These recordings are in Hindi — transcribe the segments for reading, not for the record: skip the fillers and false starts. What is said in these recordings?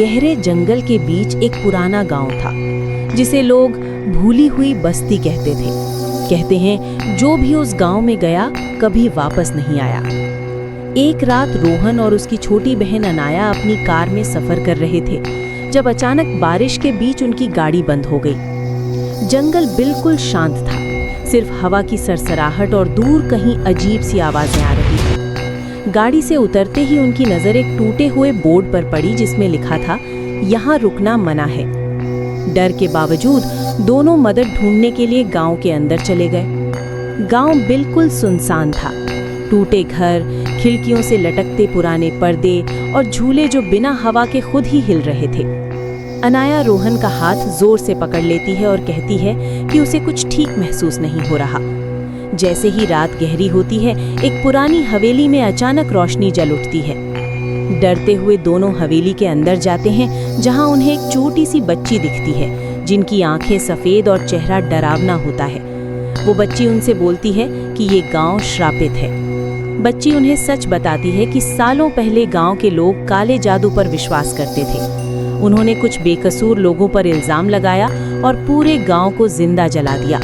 गहरे जंगल के बीच एक पुराना गांव था जिसे लोग भूली हुई बस्ती कहते थे। कहते हैं जो भी उस गांव में गया कभी वापस नहीं आया। एक रात रोहन और उसकी छोटी बहन अनाया अपनी कार में सफर कर रहे थे जब अचानक बारिश के बीच उनकी गाड़ी बंद हो गई। जंगल बिल्कुल शांत था, सिर्फ हवा की सरसराहट और दूर कहीं अजीब सी आवाजें आ रही थी। गाड़ी से उतरते ही उनकी नजर एक टूटे हुए बोर्ड पर पड़ी जिसमें लिखा था, यहाँ रुकना मना है। डर के बावजूद दोनों मदद ढूंढने के लिए गांव के अंदर चले गए। गांव बिल्कुल सुनसान था। टूटे घर, खिड़कियों से लटकते पुराने पर्दे और झूले जो बिना हवा के खुद ही हिल रहे थे। अनाया रोहन का हाथ जोर से पकड़ लेती है और कहती है कि उसे कुछ ठीक महसूस नहीं हो रहा। जैसे ही रात गहरी होती है, एक पुरानी हवेली में अचानक रोशनी जल उठती है। डरते हुए दोनों हवेली के अंदर जाते हैं जहां उन्हें एक छोटी सी बच्ची दिखती है जिनकी आंखें सफेद और चेहरा डरावना होता है। वो बच्ची उनसे बोलती है कि ये गांव श्रापित है। बच्ची उन्हें सच बताती है कि सालों पहले गांव के लोग काले जादू पर विश्वास करते थे। उन्होंने कुछ बेकसूर लोगों पर इल्जाम लगाया और पूरे गांव को जिंदा जला दिया।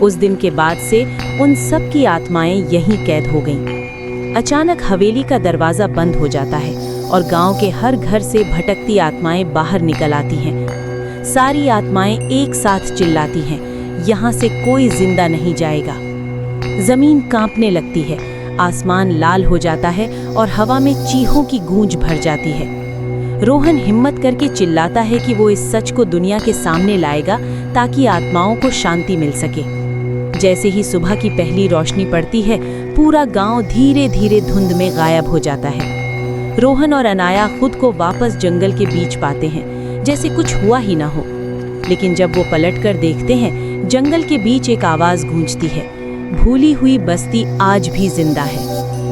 उस दिन के बाद से उन सब की आत्माएं यहीं कैद हो गईं। अचानक हवेली का दरवाजा बंद हो जाता है और गांव के हर घर से भटकती आत्माएं बाहर निकल आती हैं। सारी आत्माएं एक साथ चिल्लाती हैं, यहाँ से कोई जिंदा नहीं जाएगा। जमीन कांपने लगती है, आसमान लाल हो जाता है और हवा में चीखों की गूंज भर जाती है। रोहन हिम्मत करके चिल्लाता है कि वो इस सच को दुनिया के सामने लाएगा ताकि आत्माओं को शांति मिल सके। जैसे ही सुबह की पहली रोशनी पड़ती है, पूरा गांव धीरे धीरे धुंध में गायब हो जाता है। रोहन और अनाया खुद को वापस जंगल के बीच पाते हैं, जैसे कुछ हुआ ही ना हो। लेकिन जब वो पलटकर देखते हैं, जंगल के बीच एक आवाज गूंजती है, भूली हुई बस्ती आज भी जिंदा है।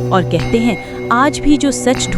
और कहते हैं आज भी जो सच ढूंढ